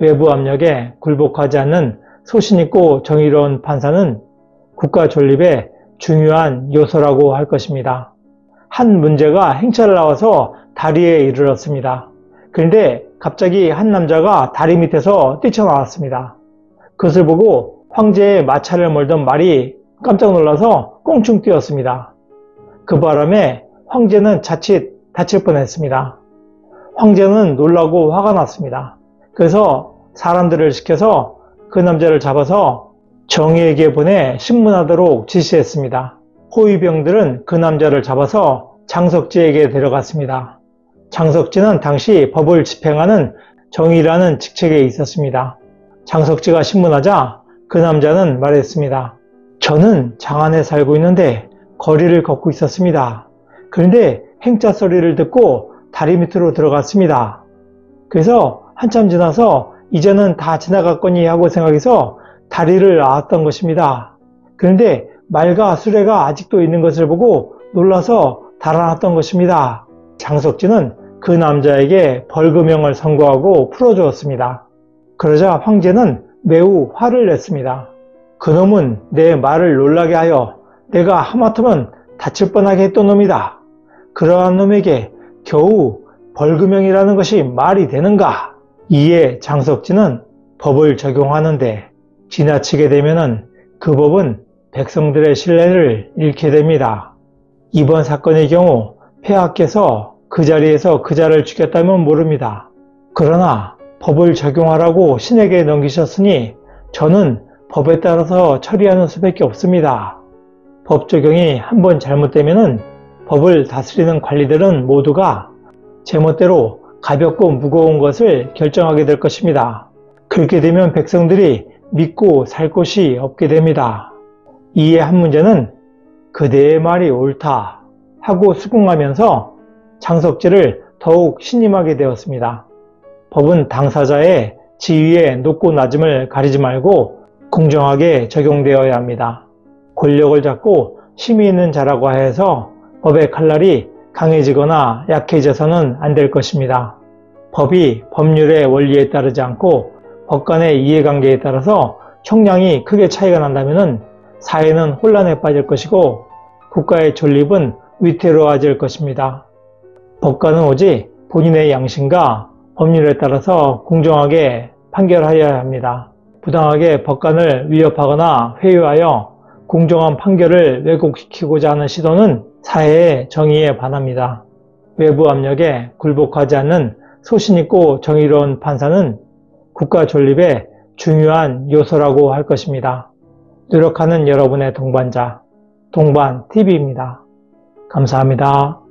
외부 압력에 굴복하지 않는 소신있고 정의로운 판사는 국가 존립의 중요한 요소라고 할 것입니다. 한 문제가 행차를 나와서 다리에 이르렀습니다. 그런데 갑자기 한 남자가 다리 밑에서 뛰쳐나왔습니다. 그것을 보고 황제의 마차를 몰던 말이 깜짝 놀라서 꽁충 뛰었습니다. 그 바람에 황제는 자칫 다칠 뻔했습니다. 황제는 놀라고 화가 났습니다. 그래서 사람들을 시켜서 그 남자를 잡아서 정의에게 보내 신문하도록 지시했습니다. 호위병들은 그 남자를 잡아서 장석지에게 데려갔습니다. 장석지는 당시 법을 집행하는 정의라는 직책에 있었습니다. 장석지가 신문하자 그 남자는 말했습니다. 저는 장안에 살고 있는데 거리를 걷고 있었습니다. 그런데 행차 소리를 듣고 다리 밑으로 들어갔습니다. 그래서 한참 지나서 이제는 다 지나갔거니 하고 생각해서 다리를 나왔던 것입니다. 그런데 말과 수레가 아직도 있는 것을 보고 놀라서 달아났던 것입니다. 장석지는 그 남자에게 벌금형을 선고하고 풀어주었습니다. 그러자 황제는 매우 화를 냈습니다. 그놈은 내 말을 놀라게 하여 내가 하마터면 다칠 뻔하게 했던 놈이다. 그러한 놈에게 겨우 벌금형이라는 것이 말이 되는가? 이에 장석지는 법을 적용하는데 지나치게 되면은 그 법은 백성들의 신뢰를 잃게 됩니다. 이번 사건의 경우 폐하께서 그 자리에서 그자를 죽였다면 모릅니다. 그러나 법을 적용하라고 신에게 넘기셨으니 저는 법에 따라서 처리하는 수밖에 없습니다. 법 적용이 한번 잘못되면은 법을 다스리는 관리들은 모두가 제멋대로 가볍고 무거운 것을 결정하게 될 것입니다. 그렇게 되면 백성들이 믿고 살 곳이 없게 됩니다. 이에 한 문제는 그대의 말이 옳다 하고 수긍하면서 장석지를 더욱 신임하게 되었습니다. 법은 당사자의 지위의 높고 낮음을 가리지 말고 공정하게 적용되어야 합니다. 권력을 잡고 힘이 있는 자라고 해서 법의 칼날이 강해지거나 약해져서는 안 될 것입니다. 법이 법률의 원리에 따르지 않고 법 간의 이해관계에 따라서 형량이 크게 차이가 난다면 사회는 혼란에 빠질 것이고 국가의 존립은 위태로워질 것입니다. 법관은 오직 본인의 양심과 법률에 따라서 공정하게 판결하여야 합니다. 부당하게 법관을 위협하거나 회유하여 공정한 판결을 왜곡시키고자 하는 시도는 사회의 정의에 반합니다. 외부 압력에 굴복하지 않는 소신있고 정의로운 판사는 국가 존립의 중요한 요소라고 할 것입니다. 노력하는 여러분의 동반자, 동반TV입니다. 감사합니다.